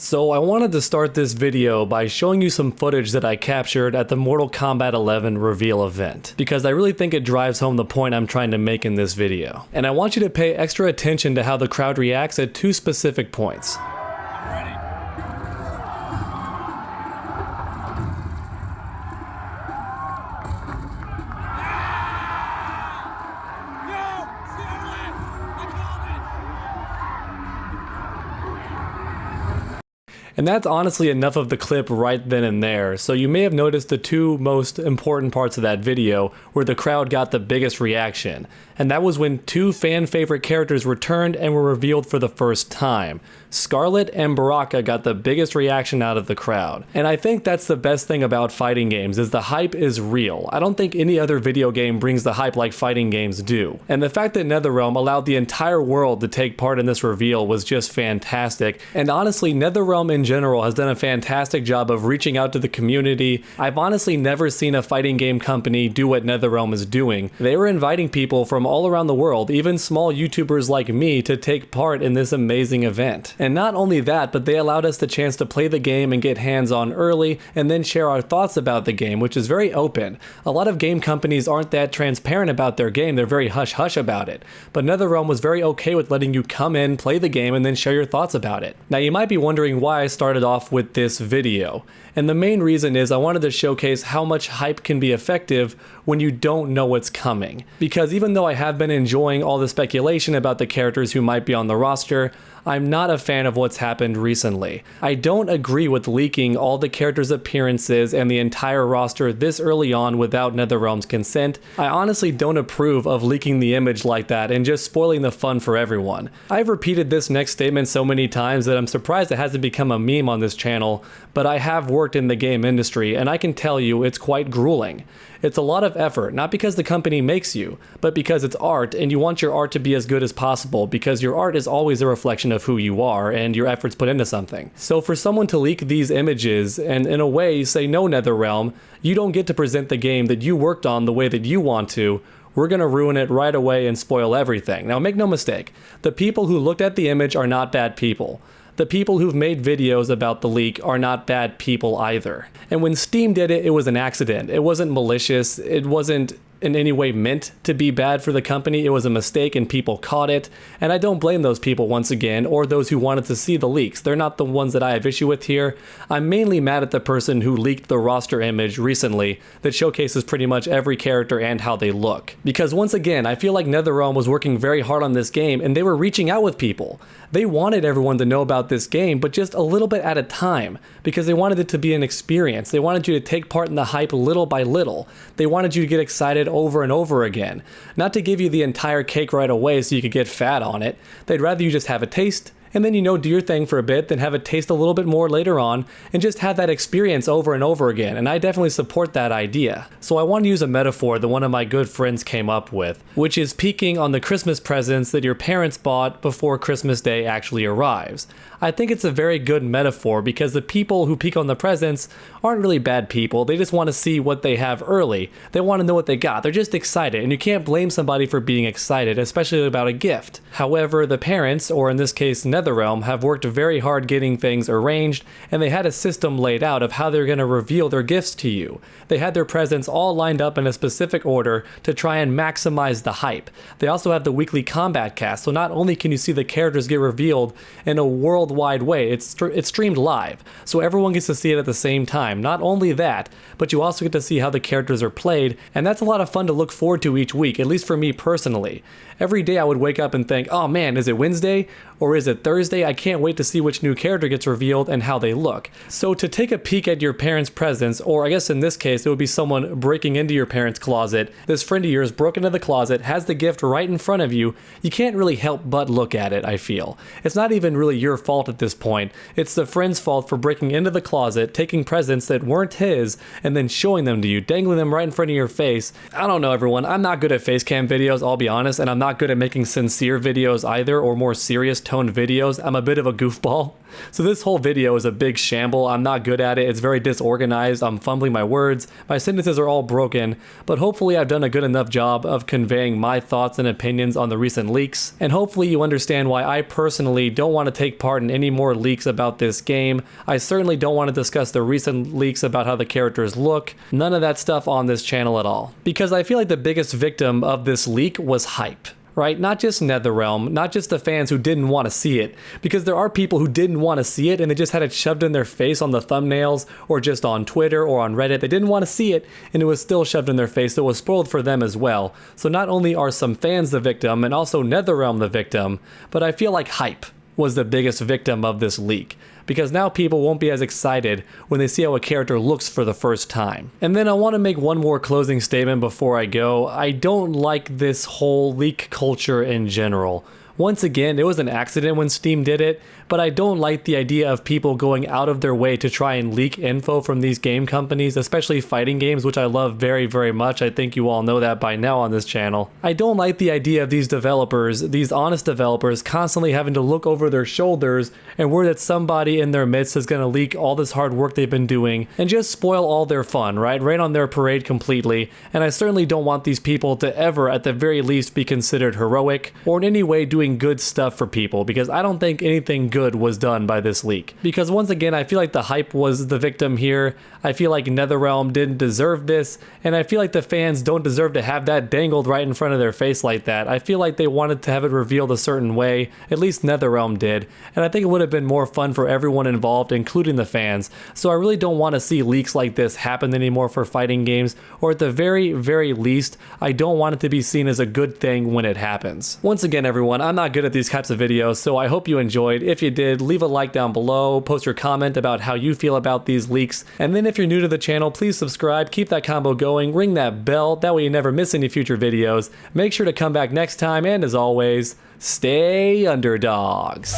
So I wanted to start this video by showing you some footage that I captured at the Mortal Kombat 11 reveal event, because I really think it drives home the point I'm trying to make in this video. And I want you to pay extra attention to how the crowd reacts at two specific points. And that's honestly enough of the clip right then and there, so you may have noticed the two most important parts of that video where the crowd got the biggest reaction. And that was when two fan favorite characters returned and were revealed for the first time. Scarlet and Baraka got the biggest reaction out of the crowd. And I think that's the best thing about fighting games, is the hype is real. I don't think any other video game brings the hype like fighting games do. And the fact that NetherRealm allowed the entire world to take part in this reveal was just fantastic. And honestly, NetherRealm in general has done a fantastic job of reaching out to the community. I've honestly never seen a fighting game company do what NetherRealm is doing. They were inviting people from all around the world, even small YouTubers like me, to take part in this amazing event. And not only that, but they allowed us the chance to play the game and get hands-on early and then share our thoughts about the game, which is very open. A lot of game companies aren't that transparent about their game, they're very hush-hush about it. But NetherRealm was very okay with letting you come in, play the game, and then share your thoughts about it. Now you might be wondering why I started off with this video. And the main reason is I wanted to showcase how much hype can be effective when you don't know what's coming. Because even though I have been enjoying all the speculation about the characters who might be on the roster, I'm not a fan of what's happened recently. I don't agree with leaking all the characters' appearances and the entire roster this early on without NetherRealm's consent. I honestly don't approve of leaking the image like that and just spoiling the fun for everyone. I've repeated this next statement so many times that I'm surprised it hasn't become a meme on this channel, but I have worked in the game industry and I can tell you it's quite grueling. It's a lot of effort, not because the company makes you, but because it's art and you want your art to be as good as possible, because your art is always a reflection of who you are and your efforts put into something. So for someone to leak these images and in a way say, no, NetherRealm, you don't get to present the game that you worked on the way that you want to, we're gonna ruin it right away and spoil everything. Now make no mistake, the people who looked at the image are not bad people. The people who've made videos about the leak are not bad people either. And when Steam did it, it was an accident. It wasn't malicious. It wasn't in any way meant to be bad for the company. It was a mistake and people caught it. And I don't blame those people once again, or those who wanted to see the leaks. They're not the ones that I have issue with here. I'm mainly mad at the person who leaked the roster image recently that showcases pretty much every character and how they look. Because once again, I feel like NetherRealm was working very hard on this game and they were reaching out with people. They wanted everyone to know about this game, but just a little bit at a time, because they wanted it to be an experience. They wanted you to take part in the hype little by little. They wanted you to get excited over and over again. Not to give you the entire cake right away so you could get fat on it. They'd rather you just have a taste, and then do your thing for a bit, then have it taste a little bit more later on, and just have that experience over and over again, and I definitely support that idea. So I want to use a metaphor that one of my good friends came up with, which is peeking on the Christmas presents that your parents bought before Christmas Day actually arrives. I think it's a very good metaphor because the people who peek on the presents aren't really bad people, they just want to see what they have early. They want to know what they got, they're just excited, and you can't blame somebody for being excited, especially about a gift. However, the parents, or in this case NetherRealm, have worked very hard getting things arranged, and they had a system laid out of how they're going to reveal their gifts to you. They had their presents all lined up in a specific order to try and maximize the hype. They also have the weekly combat cast, so not only can you see the characters get revealed in a worldwide way, it's streamed live, so everyone gets to see it at the same time. Not only that, but you also get to see how the characters are played, and that's a lot of fun to look forward to each week, at least for me personally. Every day I would wake up and think, oh man, is it Wednesday? Or is it Thursday? I can't wait to see which new character gets revealed and how they look. So to take a peek at your parents' presents, or I guess in this case it would be someone breaking into your parents' closet, this friend of yours broke into the closet, has the gift right in front of you, you can't really help but look at it, I feel. It's not even really your fault at this point, it's the friend's fault for breaking into the closet, taking presents that weren't his, and then showing them to you, dangling them right in front of your face. I don't know everyone, I'm not good at facecam videos, I'll be honest, and I'm not good at making sincere videos either, or more serious toned videos. videos, I'm a bit of a goofball. So this whole video is a big shamble. I'm not good at it. It's very disorganized. I'm fumbling my words. My sentences are all broken, but hopefully I've done a good enough job of conveying my thoughts and opinions on the recent leaks. And hopefully you understand why I personally don't want to take part in any more leaks about this game. I certainly don't want to discuss the recent leaks about how the characters look. None of that stuff on this channel at all. Because I feel like the biggest victim of this leak was hype. Right? Not just NetherRealm, not just the fans who didn't want to see it, because there are people who didn't want to see it and they just had it shoved in their face on the thumbnails or just on Twitter or on Reddit. They didn't want to see it and it was still shoved in their face, so it was spoiled for them as well. So not only are some fans the victim and also NetherRealm the victim, but I feel like hype was the biggest victim of this leak, because now people won't be as excited when they see how a character looks for the first time. And then I want to make one more closing statement before I go. I don't like this whole leak culture in general. Once again, it was an accident when Steam did it, but I don't like the idea of people going out of their way to try and leak info from these game companies, especially fighting games, which I love very, very much. I think you all know that by now on this channel. I don't like the idea of these developers, these honest developers, constantly having to look over their shoulders and worry that somebody in their midst is going to leak all this hard work they've been doing and just spoil all their fun, right? Rain on their parade completely. And I certainly don't want these people to ever, at the very least, be considered heroic or in any way doing good stuff for people, because I don't think anything good was done by this leak. Because once again, I feel like the hype was the victim here. I feel like NetherRealm didn't deserve this, and I feel like the fans don't deserve to have that dangled right in front of their face like that. I feel like they wanted to have it revealed a certain way, at least NetherRealm did, and I think it would have been more fun for everyone involved, including the fans. So I really don't want to see leaks like this happen anymore for fighting games, or at the very, very least, I don't want it to be seen as a good thing when it happens. Once again, everyone, I'm not good at these types of videos, so I hope you enjoyed. If you did, leave a like down below, post your comment about how you feel about these leaks, and then if you're new to the channel, please subscribe, keep that combo going, ring that bell, that way you never miss any future videos. Make sure to come back next time, and as always, stay underdogs.